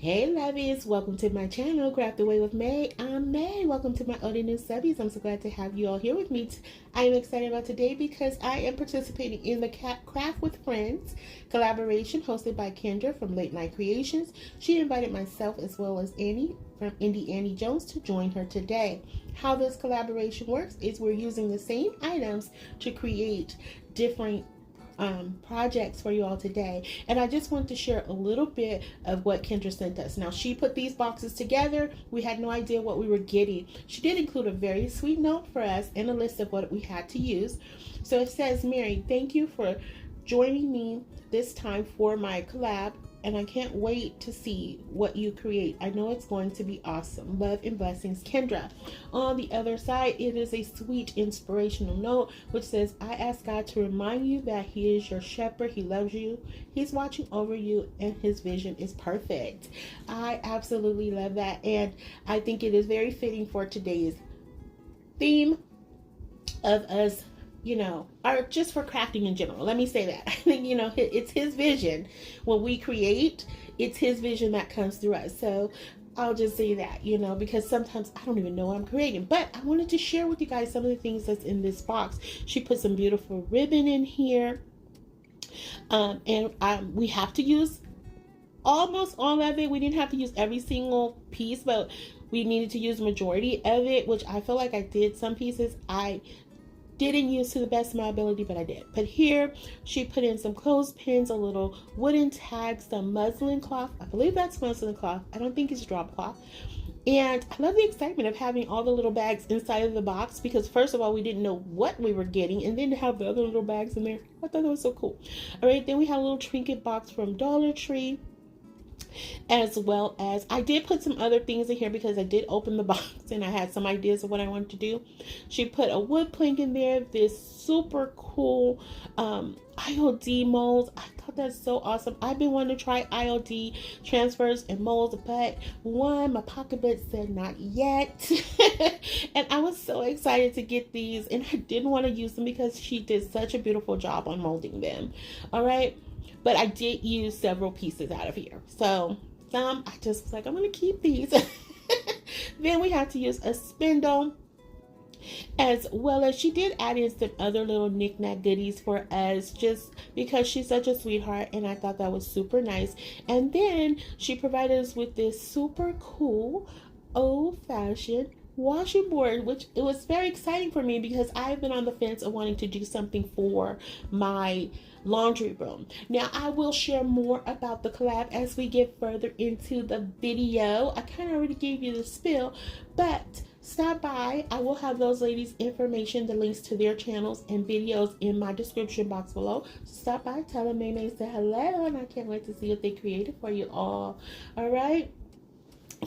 Hey Lovies, welcome to my channel, Craft Away with May. I'm May. Welcome to my old and new subbies. I'm so glad to have you all here with me. I am excited about today because I am participating in the Craft with Friends collaboration hosted by Kendra from Late Night Creations. She invited myself as well as Annie from Indie Annie Jones to join her today. How this collaboration works is we're using the same items to create different projects for you all today, and I just want to share a little bit of what Kendra sent us. Now, she put these boxes together. We had no idea what we were getting. She did include a very sweet note for us and a list of what we had to use. So it says, Mary, thank you for joining me this time for my collab, and I can't wait to see what you create. I know it's going to be awesome. Love and blessings, Kendra. On the other side, it is a sweet inspirational note which says, I ask God to remind you that He is your shepherd. He loves you. He's watching over you, and His vision is perfect. I absolutely love that, and I think it is very fitting for today's theme of us, or just for crafting in general. Let me say that. I think, it's His vision. When we create, it's His vision that comes through us. So I'll just say that, because sometimes I don't even know what I'm creating. But I wanted to share with you guys some of the things that's in this box. She put some beautiful ribbon in here. We have to use almost all of it. We didn't have to use every single piece, but we needed to use majority of it, which I feel like I did. Some pieces I didn't use to the best of my ability, but I did. But here she put in some clothespins, a little wooden tag, some muslin cloth. I believe that's muslin cloth. I don't think it's drop cloth. And I love the excitement of having all the little bags inside of the box, because first of all, we didn't know what we were getting, and then to have the other little bags in there, I thought that was so cool. All right, then we had a little trinket box from Dollar Tree, as well as I did put some other things in here because I did open the box and I had some ideas of what I wanted to do. She put a wood plank in there, this super cool IOD molds. I thought that's so awesome. I've been wanting to try IOD transfers and molds, but my pocketbook said not yet. And I was so excited to get these, and I didn't want to use them because she did such a beautiful job on molding them. All right. But I did use several pieces out of here. So some I just was like, I'm going to keep these. Then we had to use a spindle, as well as she did add in some other little knick-knack goodies for us, just because she's such a sweetheart, and I thought that was super nice. And then she provided us with this super cool old-fashioned washing board, which it was very exciting for me because I've been on the fence of wanting to do something for my laundry room. Now, I will share more about the collab as we get further into the video. I kind of already gave you the spill, but stop by. I will have those ladies' information, the links to their channels and videos in my description box below. So stop by, tell them May say hello, and I can't wait to see what they created for you all. All right.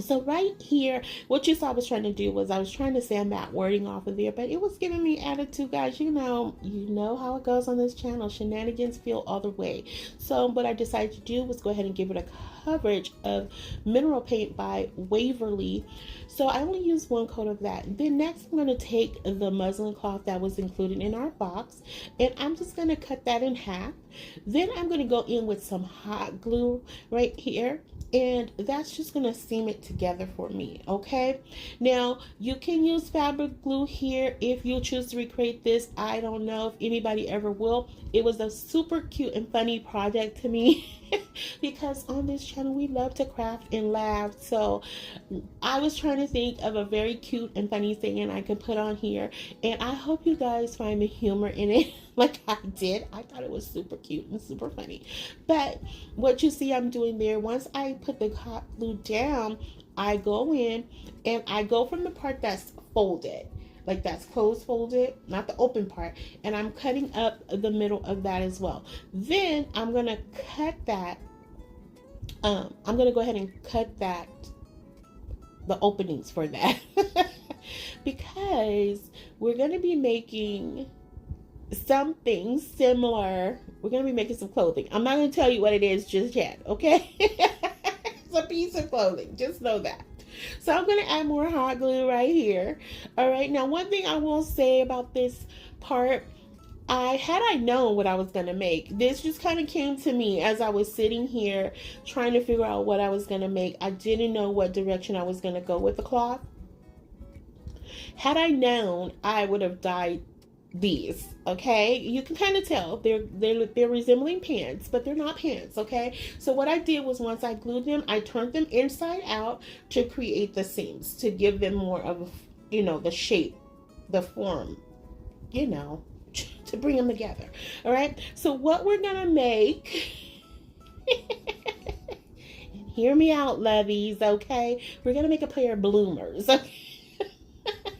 So right here, what you saw I was trying to do was I was trying to sand that wording off of there, but it was giving me attitude, guys. You know how it goes on this channel. Shenanigans feel all the way. So what I decided to do was go ahead and give it a coverage of mineral paint by Waverly. So I only used one coat of that. Then next I'm going to take the muslin cloth that was included in our box, and I'm just going to cut that in half. Then I'm going to go in with some hot glue right here, and that's just going to seam it together for me. Okay, now you can use fabric glue here if you choose to recreate this. I don't know if anybody ever will. It was a super cute and funny project to me because on this channel we love to craft and laugh. So I was trying to think of a very cute and funny thing and I could put on here, and I hope you guys find the humor in it like I did. I thought it was super cute and super funny. But what you see I'm doing there, once I put the hot glue down, I go in and I go from the part that's folded, like that's closed folded, not the open part, and I'm cutting up the middle of that as well. Then I'm gonna cut that. I'm gonna go ahead and cut that, the openings for that, because we're gonna be making something similar. We're gonna be making some clothing. I'm not gonna tell you what it is just yet, okay? It's a piece of clothing, just know that. So I'm going to add more hot glue right here. All right, now one thing I will say about this part, Had I known what I was going to make, this just kind of came to me as I was sitting here trying to figure out what I was going to make. I didn't know what direction I was going to go with the cloth. Had I known, I would have dyed these. Okay, you can kind of tell they're resembling pants, but they're not pants. Okay, so what I did was, once I glued them, I turned them inside out to create the seams, to give them more of, you know, the shape, the form, you know, to bring them together. All right, so what we're gonna make and hear me out, lovies, okay, we're gonna make a pair of bloomers. Okay?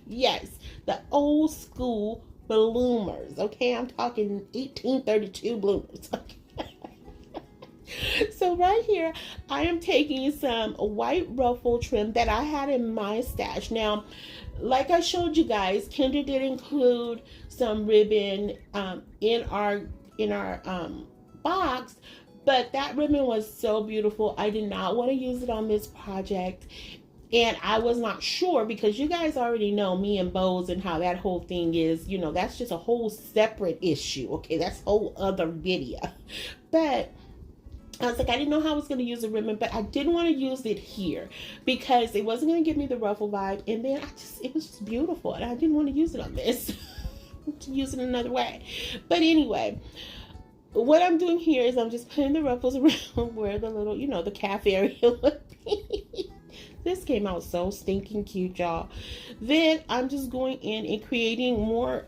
Yes, the old school bloomers. Okay, I'm talking 1832 bloomers. Okay. So right here, I am taking some white ruffle trim that I had in my stash. Now, like I showed you guys, Kendra did include some ribbon in our box, but that ribbon was so beautiful. I did not want to use it on this project. And I was not sure, because you guys already know me and bows and how that whole thing is. You know, that's just a whole separate issue. Okay, that's a whole other video. But I was like, I didn't know how I was going to use the ribbon, but I didn't want to use it here because it wasn't going to give me the ruffle vibe. And then it was just beautiful, and I didn't want to use it on this. To use it another way. But anyway, what I'm doing here is I'm just putting the ruffles around where the little, you know, the calf area would be. This came out so stinking cute, y'all. Then I'm just going in and creating more,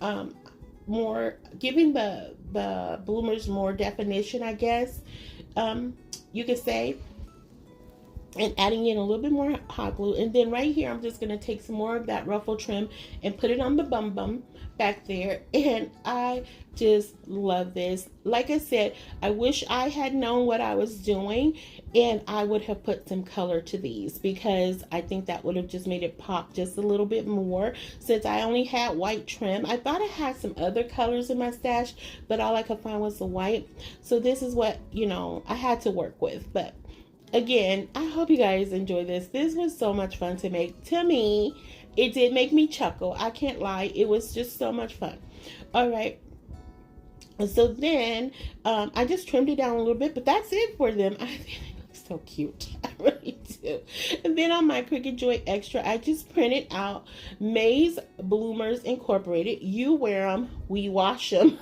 giving the bloomers more definition, I guess, you could say, and adding in a little bit more hot glue. And then right here, I'm just going to take some more of that ruffle trim and put it on the bum back there. And I just love this. Like I said, I wish I had known what I was doing, and I would have put some color to these, because I think that would have just made it pop just a little bit more. Since I only had white trim, I thought I had some other colors in my stash, but all I could find was the white. So this is what, you know, I had to work with. But again, I hope you guys enjoy this. This was so much fun to make. To me, it did make me chuckle. I can't lie. It was just so much fun. All right. So then I just trimmed it down a little bit, but that's it for them. I think they look so cute. I really do. And then on my Cricut Joy Extra, I just printed out May's Bloomers Incorporated. You wear them, we wash them.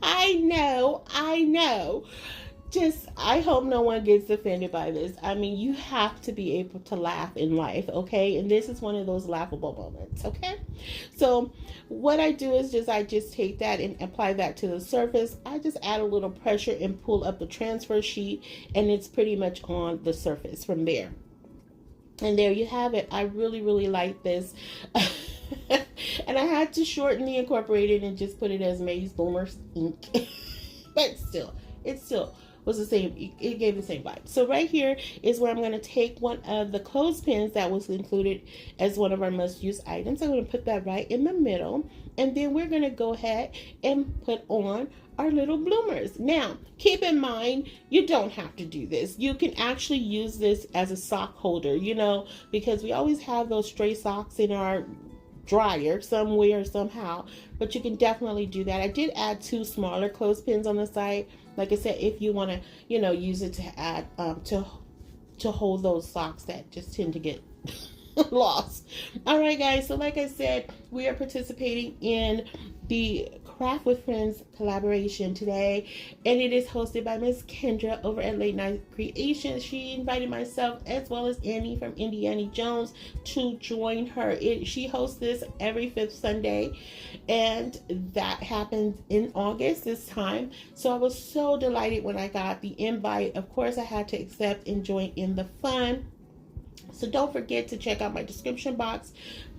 I know. Just, I hope no one gets offended by this. I mean, you have to be able to laugh in life, okay? And this is one of those laughable moments, okay? So what I do is I just take that and apply that to the surface. I just add a little pressure and pull up the transfer sheet, and it's pretty much on the surface from there. And there you have it. I really, really like this. And I had to shorten the Incorporated and just put it as May's Bloomers Inc. But still, it still was the same. It gave the same vibe. So right here is where I'm going to take one of the clothespins that was included as one of our must-use items. I'm going to put that right in the middle. And then we're going to go ahead and put on our little bloomers. Now, keep in mind, you don't have to do this. You can actually use this as a sock holder, you know, because we always have those stray socks in our dryer somewhere, somehow. But you can definitely do that. I did add 2 smaller clothespins on the side. Like I said, if you want to, you know, use it to add, to hold those socks that just tend to get lost. All right, guys. So like I said, we are participating in the Craft with Friends collaboration today, and it is hosted by Miss Kendra over at Late Night Creations. She invited myself as well as Annie from Indiana Jones to join her. She hosts this every 5th Sunday, and that happens in August this time. So I was so delighted when I got the invite. Of course, I had to accept and join in the fun. So don't forget to check out my description box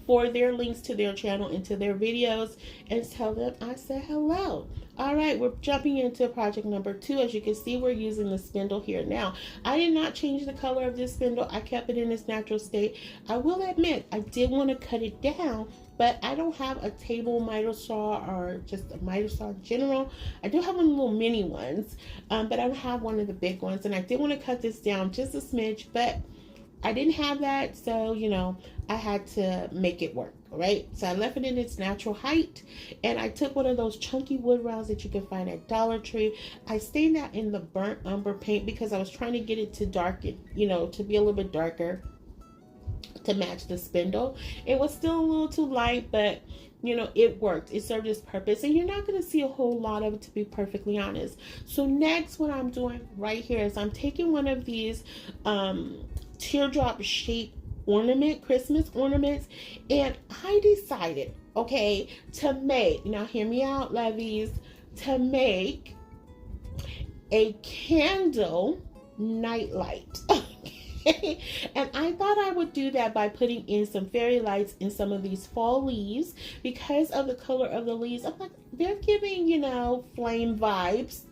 for their links to their channel and to their videos, and tell them I said hello. All right, we're jumping into project number 2. As you can see, we're using the spindle here. Now, I did not change the color of this spindle. I kept it in its natural state. I will admit, I did want to cut it down, but I don't have a table miter saw or just a miter saw in general. I do have one of the little mini ones, but I don't have one of the big ones, and I did want to cut this down just a smidge, but I didn't have that, so you know, I had to make it work. Right, so I left it in its natural height, and I took one of those chunky wood rounds that you can find at Dollar Tree. I stained that in the burnt umber paint because I was trying to get it to darken, you know, to be a little bit darker to match the spindle. It was still a little too light, but you know, it worked. It served its purpose, and you're not going to see a whole lot of it, to be perfectly honest. So next, what I'm doing right here is I'm taking one of these teardrop shaped Christmas ornaments, and I decided, okay, to make, now hear me out, lovies, to make a candle nightlight. Okay, and I thought I would do that by putting in some fairy lights in some of these fall leaves because of the color of the leaves. I'm like, they're giving, you know, flame vibes.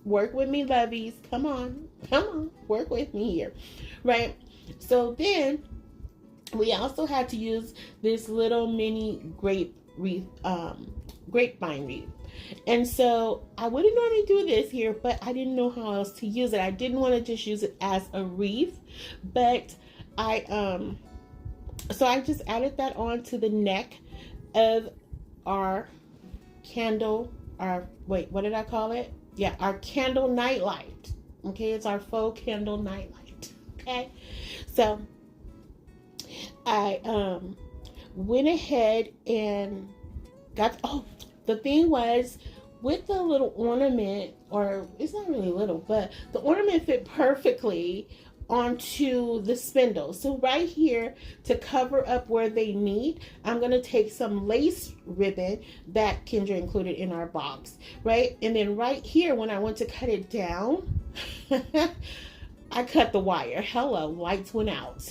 Work with me, lovies. Come on, work with me here, right? So then we also had to use this little mini grapevine wreath. And so I wouldn't normally do this here, but I didn't know how else to use it. I didn't want to just use it as a wreath, but so I just added that on to the neck of our candle, what did I call it? Yeah, our candle nightlight. Okay, it's our faux candle nightlight. Okay, so I went ahead and got, the thing was, with the little ornament, or it's not really little, but the ornament fit perfectly onto the spindle. So right here, to cover up where they meet, I'm going to take some lace ribbon that Kendra included in our box, right? And then right here, when I went to cut it down, I cut the wire. Hello, lights went out.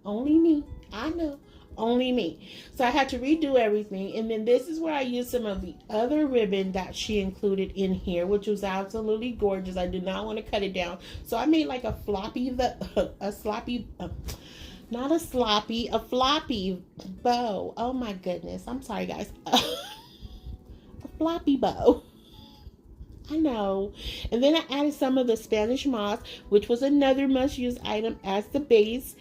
Only me. I know. Only me. So I had to redo everything. And then this is where I used some of the other ribbon that she included in here, which was absolutely gorgeous. I did not want to cut it down. So I made like a floppy bow. Oh my goodness. I'm sorry, guys. A floppy bow. I know. And then I added some of the Spanish moss, which was another must-use item as the base.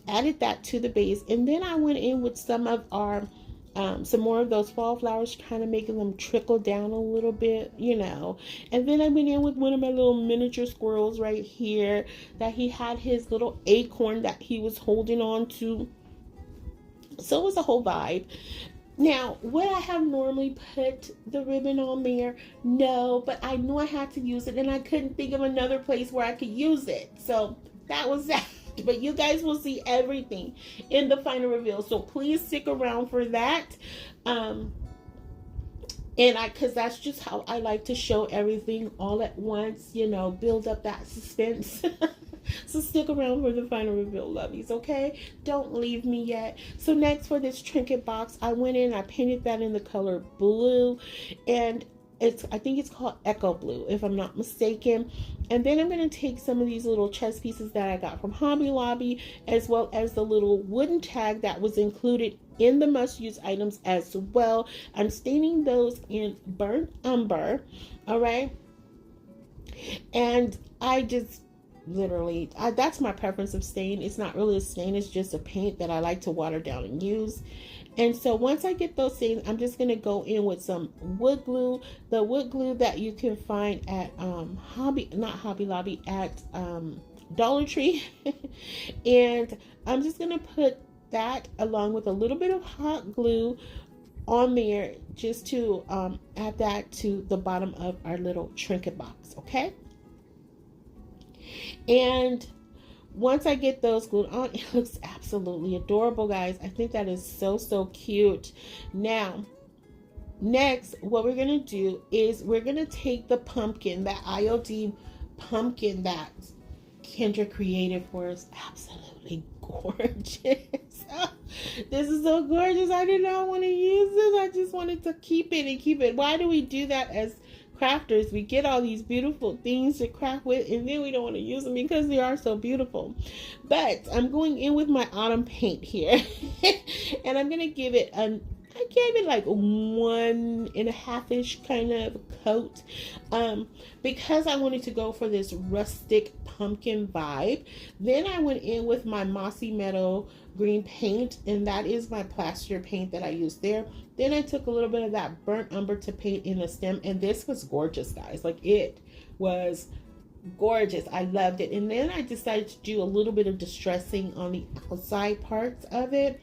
Added that to the base, and then I went in with some of our some more of those fall flowers, kind of making them trickle down a little bit, you know. And then I went in with one of my little miniature squirrels right here, that he had his little acorn that he was holding on to. So it was a whole vibe. Now, would I have normally put the ribbon on there? No, but I knew I had to use it, and I couldn't think of another place where I could use it. So that was that. But you guys will see everything in the final reveal, so please stick around for that. Because that's just how I like to show everything all at once, you know, build up that suspense. So stick around for the final reveal, lovies, okay? Don't leave me yet. So next, for this trinket box, I went in, I painted that in the color blue, and I think it's called Echo Blue, if I'm not mistaken. And then I'm going to take some of these little chess pieces that I got from Hobby Lobby, as well as the little wooden tag that was included in the must-use items as well. I'm staining those in burnt umber, all right? And I just literally, that's my preference of stain. It's not really a stain, it's just a paint that I like to water down and use. And so once I get those things, I'm just going to go in with some wood glue, the wood glue that you can find at Hobby Lobby, at Dollar Tree. And I'm just going to put that along with a little bit of hot glue on there, just to add that to the bottom of our little trinket box, okay? And once I get those glued on, it looks absolutely adorable, guys. I think that is so, so cute. Now, next, what we're going to do is we're going to take the pumpkin, that IOD pumpkin that Kendra created for us. Absolutely gorgeous. This is so gorgeous. I did not want to use this. I just wanted to keep it and keep it. Why do we do that as crafters? We get all these beautiful things to craft with, and then we don't want to use them because they are so beautiful. But I'm going in with my autumn paint here and I'm going to give it I gave it like 1.5-ish kind of coat, because I wanted to go for this rustic pumpkin vibe. Then I went in with my mossy meadow green paint, and that is my plaster paint that I used there. Then I took a little bit of that burnt umber to paint in the stem, and this was gorgeous, guys. Like, it was gorgeous. I loved it. And then I decided to do a little bit of distressing on the outside parts of it,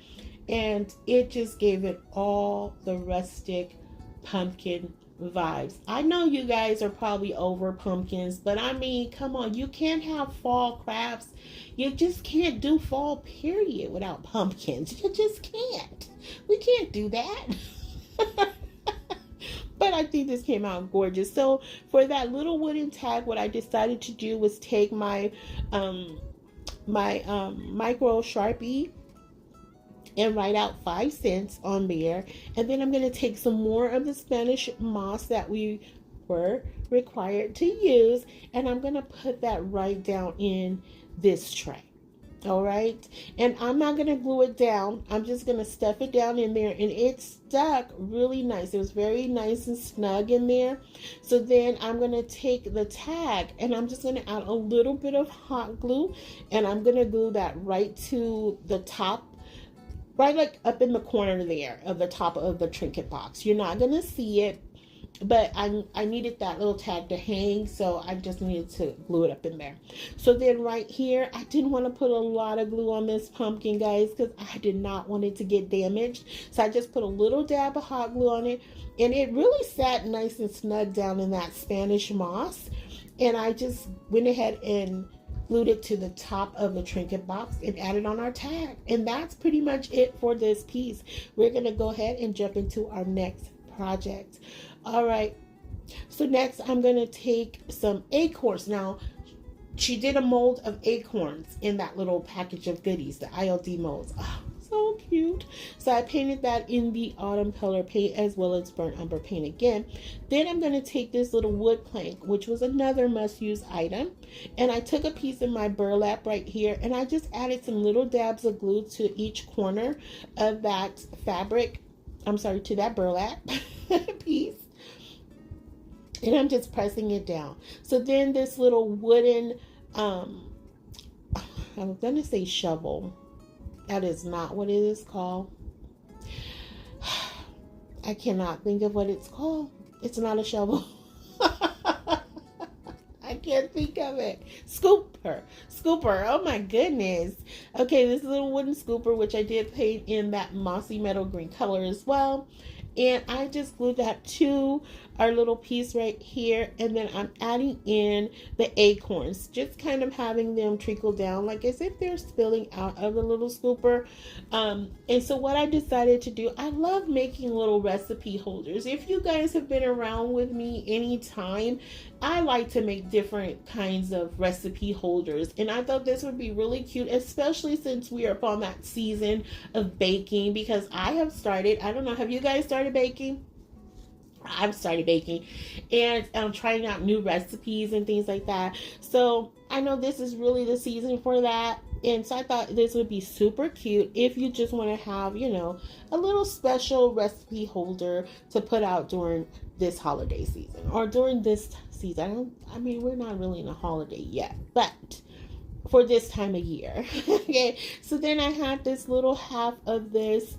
and it just gave it all the rustic pumpkin vibes. I know you guys are probably over pumpkins, but I mean, come on, you can't have fall crafts. You just can't do fall period without pumpkins. You just can't. We can't do that. But I think this came out gorgeous. So for that little wooden tag, what I decided to do was take my micro Sharpie and write out 5 cents on there. And then I'm going to take some more of the Spanish moss that we were required to use, and I'm going to put that right down in this tray. All right, and I'm not going to glue it down. I'm just going to stuff it down in there, and it stuck really nice. It was very nice and snug in there. So then I'm going to take the tag, and I'm just going to add a little bit of hot glue, and I'm going to glue that right to the top, right like up in the corner there of the top of the trinket box. You're not going to see it, but I needed that little tag to hang, so I just needed to glue it up in there. So then right here, I didn't want to put a lot of glue on this pumpkin, guys, because I did not want it to get damaged. So I just put a little dab of hot glue on it, and it really sat nice and snug down in that Spanish moss. And I just went ahead and glued it to the top of the trinket box and added on our tag. And that's pretty much it for this piece. We're going to go ahead and jump into our next project. All right, so next I'm going to take some acorns. Now, she did a mold of acorns in that little package of goodies, the ILD molds. Oh, so cute. So I painted that in the autumn color paint as well as burnt umber paint again. Then I'm going to take this little wood plank, which was another must-use item, and I took a piece of my burlap right here, and I just added some little dabs of glue to each corner of that fabric. I'm sorry, to that burlap piece. And I'm just pressing it down. So then this little wooden, I'm going to say shovel. That is not what it is called. I cannot think of what it's called. It's not a shovel. I can't think of it. Scooper. Oh my goodness. Okay, this little wooden scooper, which I did paint in that mossy metal green color as well. And I just glued that to our little piece right here. And then I'm adding in the acorns, just kind of having them trickle down like as if they're spilling out of the little scooper. And so what I decided to do, I love making little recipe holders. If you guys have been around with me anytime, I like to make different kinds of recipe holders. And I thought this would be really cute, especially since we are upon that season of baking, because I have started, I don't know, have you guys started baking? I've started baking, and I'm trying out new recipes and things like that. So I know this is really the season for that. And so I thought this would be super cute if you just want to have, you know, a little special recipe holder to put out during this holiday season or during this season. I mean, we're not really in a holiday yet, but for this time of year. Okay, so then I had this little half of this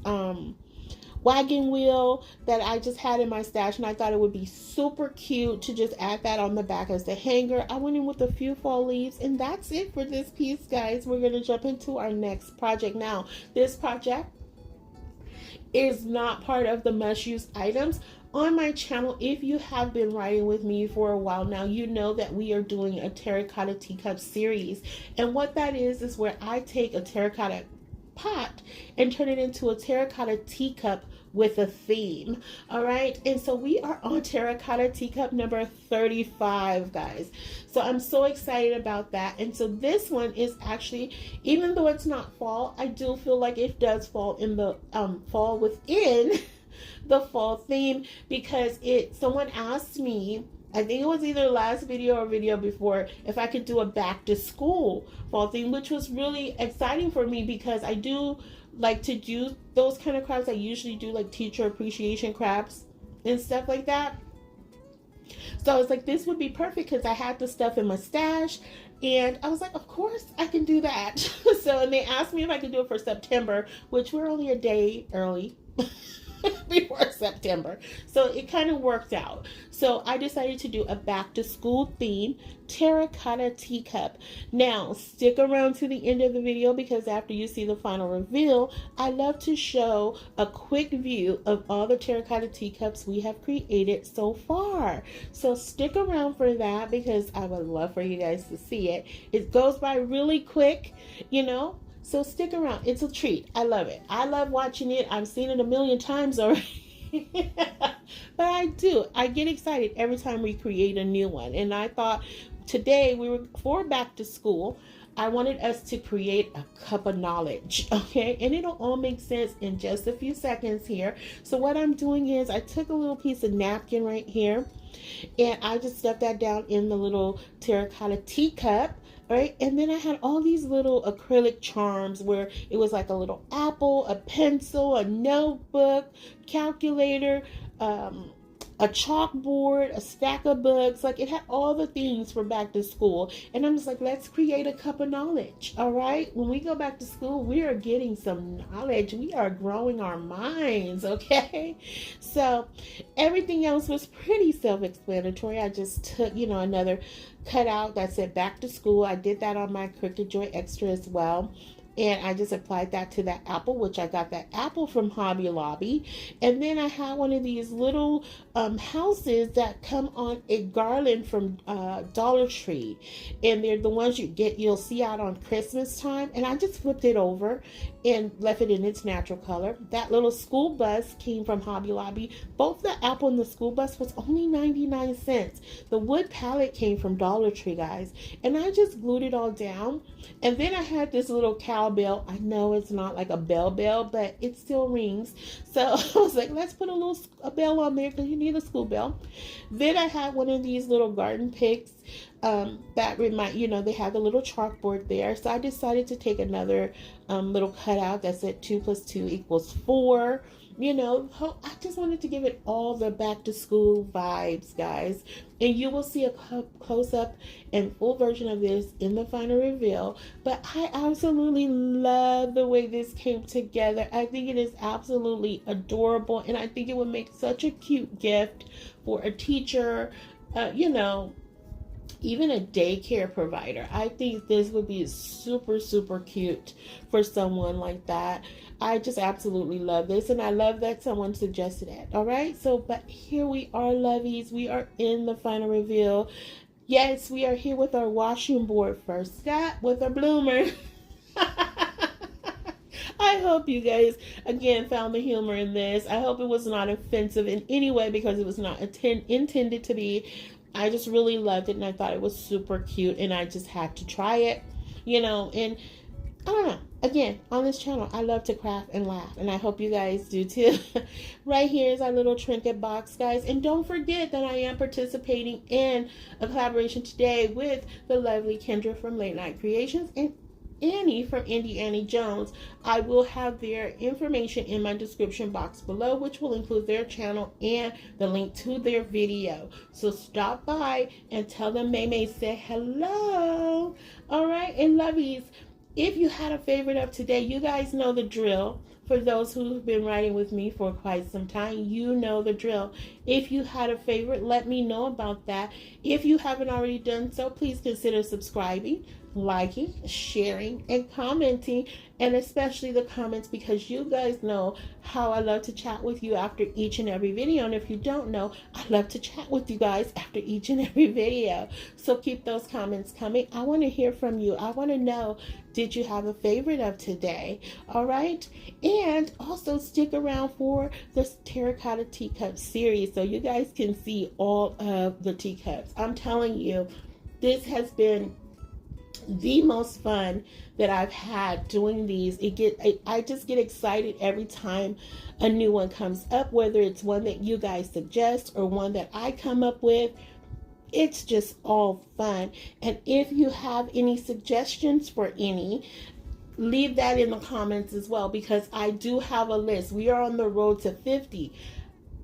wagon wheel that I just had in my stash, and I thought it would be super cute to just add that on the back as the hanger. I went in with a few fall leaves, and that's it for this piece, guys. We're going to jump into our next project now. This project is not part of the must-use items on my channel. If you have been riding with me for a while now, you know that we are doing a terracotta teacup series, and what that is where I take a terracotta pot and turn it into a terracotta teacup with a theme. All right, and so we are on terracotta teacup number 35, guys. So I'm so excited about that. And so this one is actually, even though it's not fall, I do feel like it does fall in the fall within the fall theme, because someone asked me, I think it was either last video or video before, if I could do a back to school fall theme, which was really exciting for me because I do like to do those kind of crafts. I usually do like teacher appreciation crafts and stuff like that. So I was like, this would be perfect because I had the stuff in my stash. And I was like, of course I can do that. So, and they asked me if I could do it for September, which we're only a day early before September. So it kind of worked out. So I decided to do a back to school theme terracotta teacup. Now stick around to the end of the video because after you see the final reveal, I love to show a quick view of all the terracotta teacups we have created so far. So stick around for that because I would love for you guys to see it. It goes by really quick, you know. So stick around. It's a treat. I love it. I love watching it. I've seen it a million times already. But I do. I get excited every time we create a new one. And I thought today we were for back to school. I wanted us to create a cup of knowledge. Okay. And it'll all make sense in just a few seconds here. So what I'm doing is I took a little piece of napkin right here and I just stuffed that down in the little terracotta teacup. Right, and then I had all these little acrylic charms where it was like a little apple, a pencil, a notebook, calculator, a chalkboard, a stack of books. Like it had all the things for back to school. And I'm just like, let's create a cup of knowledge. All right. When we go back to school, we are getting some knowledge. We are growing our minds. Okay. So everything else was pretty self-explanatory. I just took, another cutout that said back to school. I did that on my Cricut Joy Extra as well. And I just applied that to that apple, which I got that apple from Hobby Lobby. And then I had one of these little houses that come on a garland from Dollar Tree. And they're the ones you'll see out on Christmas time. And I just flipped it over and left it in its natural color. That little school bus came from Hobby Lobby. Both the apple and the school bus was only 99 cents. The wood palette came from Dollar Tree, guys. And I just glued it all down. And then I had this little cowbell. I know it's not like a bell, but it still rings. So I was like, let's put a bell on there because you need a school bell. Then I had one of these little garden picks that remind, they have the little chalkboard there. So I decided to take another little cutout that said 2 + 2 = 4. I just wanted to give it all the back to school vibes, guys. And you will see a close up and full version of this in the final reveal. But I absolutely love the way this came together. I think it is absolutely adorable. And I think it would make such a cute gift for a teacher, even a daycare provider. I think this would be super, super cute for someone like that. I just absolutely love this, and I love that someone suggested it. All right, so but here we are, lovies. We are in the final reveal. Yes, we are here with our washing board first. That with our bloomer. I hope you guys, again, found the humor in this. I hope it was not offensive in any way because it was not intended to be. I just really loved it, and I thought it was super cute, and I just had to try it, and I don't know. Again, on this channel, I love to craft and laugh, and I hope you guys do too. Right here is our little trinket box, guys, and don't forget that I am participating in a collaboration today with the lovely Kendra from Late Night Creations and Annie from Indie Annie Jones. I will have their information in my description box below, which will include their channel and the link to their video. So stop by and tell them May say hello. All right, and lovies, if you had a favorite of today, you guys know the drill. For those who've been writing with me for quite some time, you know the drill. If you had a favorite, let me know about that. If you haven't already done so, please consider subscribing, liking, sharing, and commenting, and especially the comments, because you guys know how I love to chat with you after each and every video. And if you don't know, I love to chat with you guys after each and every video. So keep those comments coming. I want to hear from you. I want to know, did you have a favorite of today? All right. And also stick around for the terracotta teacup series so you guys can see all of the teacups. I'm telling you, this has been the most fun that I've had doing these. I just get excited every time a new one comes up, whether it's one that you guys suggest or one that I come up with. It's just all fun. And if you have any suggestions for any, leave that in the comments as well, because I do have a list. We are on the road to 50.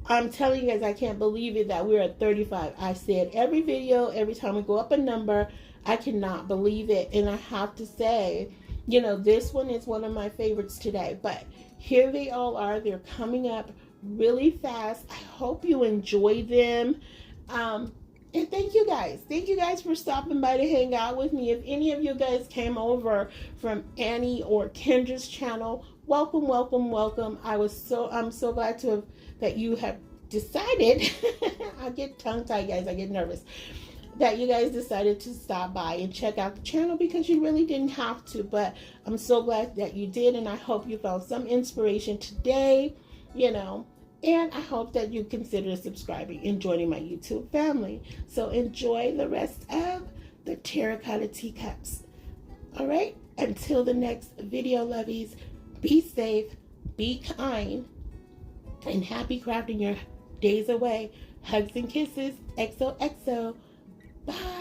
I'm telling you guys, I can't believe it that we're at 35. I said every video, every time we go up a number, I cannot believe it. And I have to say, you know, this one is one of my favorites today. But here they all are. They're coming up really fast. I hope you enjoy them. And thank you guys. Thank you guys for stopping by to hang out with me. If any of you guys came over from Annie or Kendra's channel, welcome, welcome, welcome. I'm so glad that you have decided. I get tongue-tied, guys. I get nervous. That you guys decided to stop by and check out the channel, because you really didn't have to. But I'm so glad that you did, and I hope you found some inspiration today, you know. And I hope that you consider subscribing and joining my YouTube family. So enjoy the rest of the terracotta teacups. All right? Until the next video, lovies, be safe, be kind, and happy crafting your days away. Hugs and kisses. XOXO. Bye.